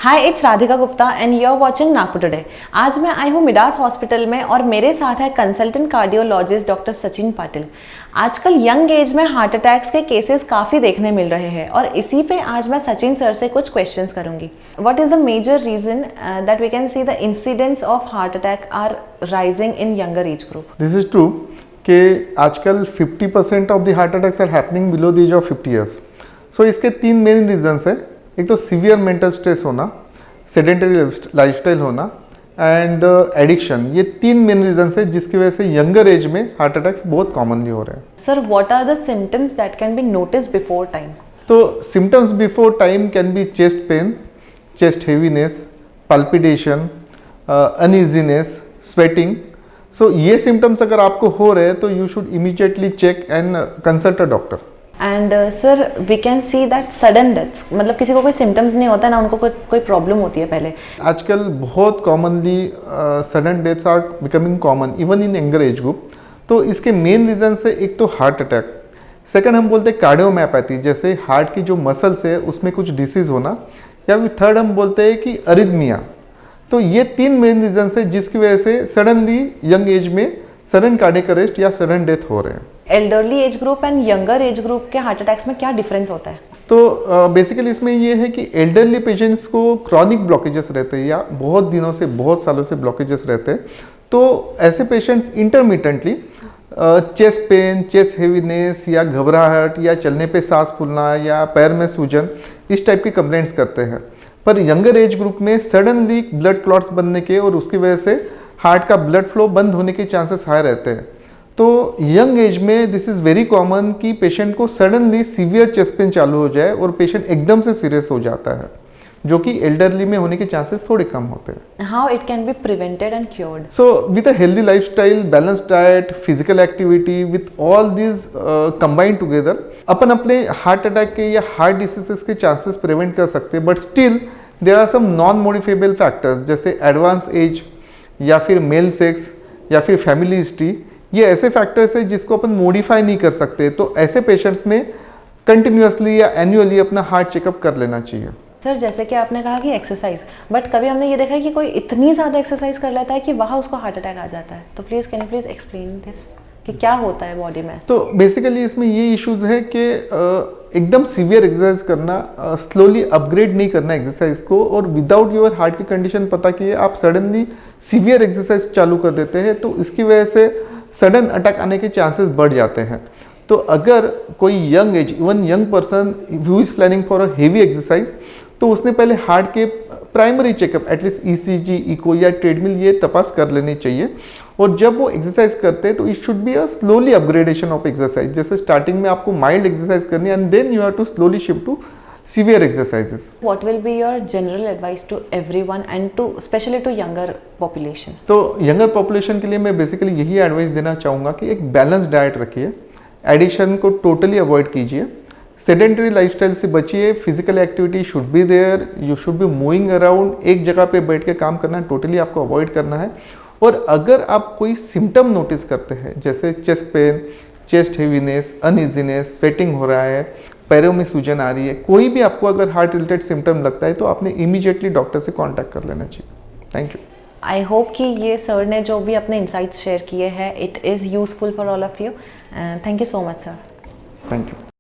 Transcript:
Hi, it's Radhika Gupta and you are watching Nagpur today. आज मैं आई हूँ मिडास हॉस्पिटल में और मेरे साथ है consultant cardiologist doctor Sachin Patil. आजकल यंग एज में हार्ट अटैक्स के केसेस काफ़ी देखने मिल रहे हैं और इसी पे आज मैं सचिन सर से कुछ क्वेश्चंस करूंगी। What is the major reason that we can see the incidence of heart attack are rising in younger age group? This is true कि आजकल 50% of the heart attacks are happening below the age of 50 years. So इसके तीन main reasons है। एक तो severe mental stress होना, sedentary lifestyle होना and addiction. ये तीन मेन रीजंस है जिसकी वजह से यंगर एज में हार्ट अटैक्स बहुत कॉमनली हो रहे हैं। Sir, what are the symptoms that can be noticed before time? तो symptoms before time can be chest pain, chest heaviness, palpitation, uneasiness, sweating. So ये सिम्टम्स अगर आपको हो रहे हैं तो you should immediately check and consult a doctor. And sir, we can see that sudden deaths, मतलब किसी को कोई सिम्टम्स नहीं होता ना, उनको कोई प्रॉब्लम होती है पहले। आजकल बहुत commonly sudden deaths are becoming common even in younger age group. तो इसके मेन रीजन से एक तो हार्ट अटैक, सेकंड हम बोलते हैं कार्डियोमायोपैथी, जैसे हार्ट की जो मसल्स है उसमें कुछ डिसीज होना, या फिर थर्ड हम बोलते हैं कि अरिथमिया। तो ये तीन मेन रीजन है जिसकी वजह से सडनली यंग एज में सडन कार्डियक अरेस्ट या सडन डेथ हो रहे हैं। Elderly age group and younger age group के हार्ट अटैक्स में क्या डिफरेंस होता है? तो बेसिकली इसमें ये है कि एल्डरली पेशेंट्स को क्रॉनिक ब्लॉकेजेस रहते हैं या बहुत दिनों से, बहुत सालों से ब्लॉकेजेस रहते हैं। तो ऐसे patients intermittently chest pain, chest heaviness या घबराहट या चलने पे सांस फूलना या पैर में सूजन, इस टाइप की कंप्लेंट्स करते हैं। पर यंगर एज ग्रुप में सडनली ब्लड क्लॉट्स बनने के और उसकी वजह से हार्ट का ब्लड फ्लो बंद होने के चांसेस हाई रहते हैं। तो यंग एज में दिस इज़ वेरी कॉमन कि पेशेंट को सडनली सीवियर चेस्ट पेन चालू हो जाए और पेशेंट एकदम से सीरियस हो जाता है, जो कि एल्डरली में होने के चांसेस थोड़े कम होते हैं। How it can be prevented and cured? So with a healthy lifestyle, balanced diet, physical activity, with all this combined together अपन अपने हार्ट अटैक के या हार्ट डिसीजेस के चांसेस प्रिवेंट कर सकते हैं। But still there are some non modifiable factors, जैसे advance age या फिर मेल सेक्स या फिर फैमिली हिस्ट्री। ये ऐसे फैक्टर्स है जिसको अपन मॉडिफाई नहीं कर सकते। तो ऐसे पेशेंट्स में कंटिन्यूअसली या एनुअली अपना हार्ट चेकअप कर लेना चाहिए। सर, जैसे कि आपने कहा कि एक्सरसाइज, बट कभी हमने ये देखा है कि कोई इतनी ज़्यादा एक्सरसाइज कर लेता है कि वहाँ उसको हार्ट अटैक आ जाता है। तो please can you please explain this कि क्या होता है बॉडी में? तो बेसिकली इसमें ये इश्यूज है कि एकदम सीवियर एक्सरसाइज करना, स्लोली अपग्रेड नहीं करना एक्सरसाइज को, और विदाउट योर हार्ट की कंडीशन पता की है आप सडनली सीवियर एक्सरसाइज चालू कर देते हैं, तो इसकी वजह से सडन अटैक आने के चांसेस बढ़ जाते हैं। तो अगर कोई young age, even young person who is planning for a heavy exercise, तो उसने पहले हार्ट के primary checkup, at least ECG, echo या ट्रेडमिल, ये तपास कर लेनी चाहिए। और जब वो एक्सरसाइज करते हैं तो it should be a slowly upgradation of exercise. जैसे स्टार्टिंग में आपको माइल्ड एक्सरसाइज करनी है and then you have to slowly shift to severe exercises. What will be your general advice to everyone and to especially to younger population? तो younger population के लिए मैं basically यही एडवाइस देना चाहूँगा कि एक बैलेंस डाइट रखिए, एडिक्शन को टोटली अवॉइड कीजिए, सेडेंटरी लाइफस्टाइल से बचिए, physical activity should be there, you should be moving around, एक जगह पे बैठ के काम करना टोटली आपको अवॉइड करना है। और अगर आप कोई सिम्टम नोटिस करते हैं, जैसे chest pain, chest heaviness, uneasiness, sweating हो रहा है, पैरों में सूजन आ रही है, कोई भी आपको अगर हार्ट रिलेटेड सिम्टम लगता है तो आपने इमीडिएटली डॉक्टर से कांटेक्ट कर लेना चाहिए। Thank you. आई होप कि ये सर ने जो भी अपने इंसाइट्स शेयर किए हैं, it is useful for all of you. Thank you so much sir. Thank you.